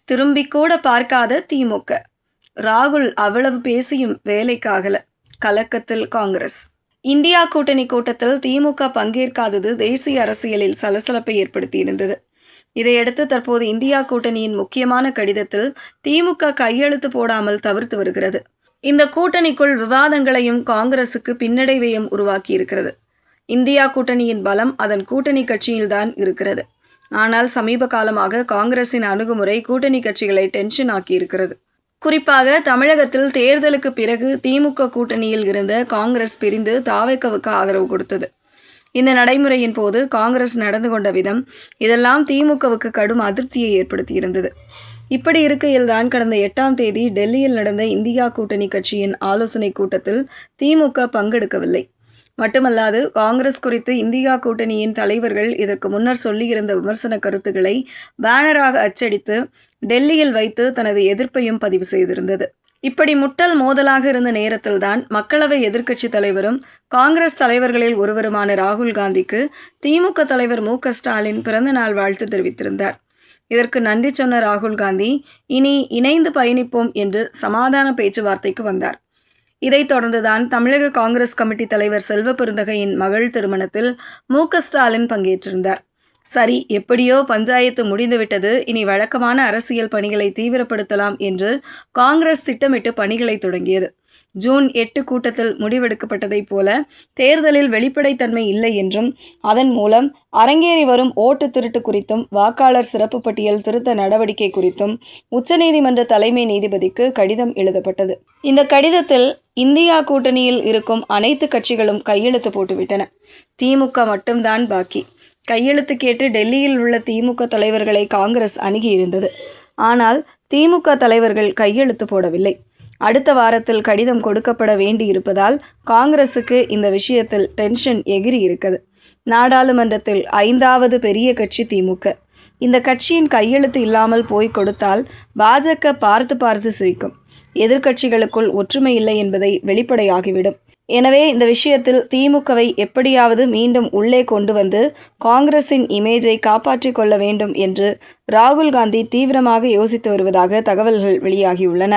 திரும்பிக் கூட பார்க்காத திமுக. ராகுல் அவ்வளவு பேசியும் வேலைக்காகல. கலக்கத்தில் காங்கிரஸ். இந்தியா கூட்டணி கூட்டத்தில் திமுக பங்கேற்காதது தேசிய அரசியலில் சலசலப்பை ஏற்படுத்தியிருந்தது. இதையடுத்து தற்போது இந்தியா கூட்டணியின் முக்கியமான கடிதத்தில் திமுக கையெழுத்து போடாமல் தவிர்த்து வருகிறது. இந்த கூட்டணிக்குள் விவாதங்களையும் காங்கிரசுக்கு பின்னடைவையும் உருவாக்கியிருக்கிறது. இந்தியா கூட்டணியின் பலம் அதன் கூட்டணி கட்சியில்தான் இருக்கிறது. ஆனால் சமீப காலமாக காங்கிரசின் அணுகுமுறை கூட்டணி கட்சிகளை டென்ஷன் ஆக்கியிருக்கிறது. குறிப்பாக தமிழகத்தில் தேர்தலுக்கு பிறகு திமுக கூட்டணியில் இருந்த காங்கிரஸ் பிரிந்து தாவேக்காவுக்கு ஆதரவு கொடுத்தது. இந்த நடைமுறையின் போது காங்கிரஸ் நடந்து கொண்ட விதம் இதெல்லாம் திமுகவுக்கு கடும் அதிருப்தியை ஏற்படுத்தியிருந்தது. இப்படி இருக்கையில்தான் கடந்த 8ஆம் தேதி டெல்லியில் நடந்த இந்தியா கூட்டணி கட்சியின் ஆலோசனை கூட்டத்தில் திமுக பங்கெடுக்கவில்லை. மட்டுமல்லாது காங்கிரஸ் குறித்து இந்தியா கூட்டணியின் தலைவர்கள் இதற்கு முன்னர் சொல்லியிருந்த விமர்சன கருத்துக்களை பேனராக அச்சடித்து டெல்லியில் வைத்து தனது எதிர்ப்பையும் பதிவு செய்திருந்தது. இப்படி முட்டல் மோதலாக இருந்த நேரத்தில்தான் மக்களவை எதிர்க்கட்சி தலைவரும் காங்கிரஸ் தலைவர்களில் ஒருவருமான ராகுல் காந்திக்கு திமுக தலைவர் மு.க.ஸ்டாலின் பிறந்த நாள் வாழ்த்து தெரிவித்திருந்தார். இதற்கு நன்றி சொன்ன ராகுல் காந்தி இனி இணைந்து பயணிப்போம் என்று சமாதான பேச்சுவார்த்தைக்கு வந்தார். இதைத் தொடர்ந்துதான் தமிழக காங்கிரஸ் கமிட்டி தலைவர் செல்வ பெருந்தகையின் மகள் திருமணத்தில் மு.க.ஸ்டாலின் பங்கேற்றிருந்தார். சரி, எப்படியோ பஞ்சாயத்து முடிந்துவிட்டது, இனி வழக்கமான அரசியல் பணிகளை தீவிரப்படுத்தலாம் என்று காங்கிரஸ் திட்டமிட்டு பணிகளை தொடங்கியது. ஜூன் 8 கூட்டத்தில் முடிவெடுக்கப்பட்டதைப் போல தேர்தலில் வெளிப்படைத்தன்மை இல்லை என்றும் அதன் மூலம் அரங்கேறி வரும் ஓட்டு திருட்டு குறித்தும் வாக்காளர் சிறப்பு பட்டியல் திருத்த நடவடிக்கை குறித்தும் உச்சநீதிமன்ற தலைமை நீதிபதிக்கு கடிதம் எழுதப்பட்டது. இந்த கடிதத்தில் இந்தியா கூட்டணியில் இருக்கும் அனைத்து கட்சிகளும் கையெழுத்து போட்டுவிட்டன. திமுக மட்டும்தான் பாக்கி. கையெழுத்து கேட்டு டெல்லியில் உள்ள திமுக தலைவர்களை காங்கிரஸ் அணுகியிருந்தது. ஆனால் திமுக தலைவர்கள் கையெழுத்து போடவில்லை. அடுத்த வாரத்தில் கடிதம் கொடுக்கப்பட வேண்டியிருப்பதால் காங்கிரசுக்கு இந்த விஷயத்தில் டென்ஷன் எகிரி இருக்குது. நாடாளுமன்றத்தில் 5வது பெரிய கட்சி திமுக. இந்த கட்சியின் கையெழுத்து இல்லாமல் போய் கொடுத்தால் பாஜக பார்த்து சிரிக்கும். எதிர்க்கட்சிகளுக்குள் ஒற்றுமை இல்லை என்பதை வெளிப்படையாகிவிடும். எனவே இந்த விஷயத்தில் திமுகவை எப்படியாவது மீண்டும் உள்ளே கொண்டு வந்து காங்கிரசின் இமேஜை காப்பாற்றிக் கொள்ள வேண்டும் என்று ராகுல் காந்தி தீவிரமாக யோசித்து வருவதாக தகவல்கள் வெளியாகியுள்ளன.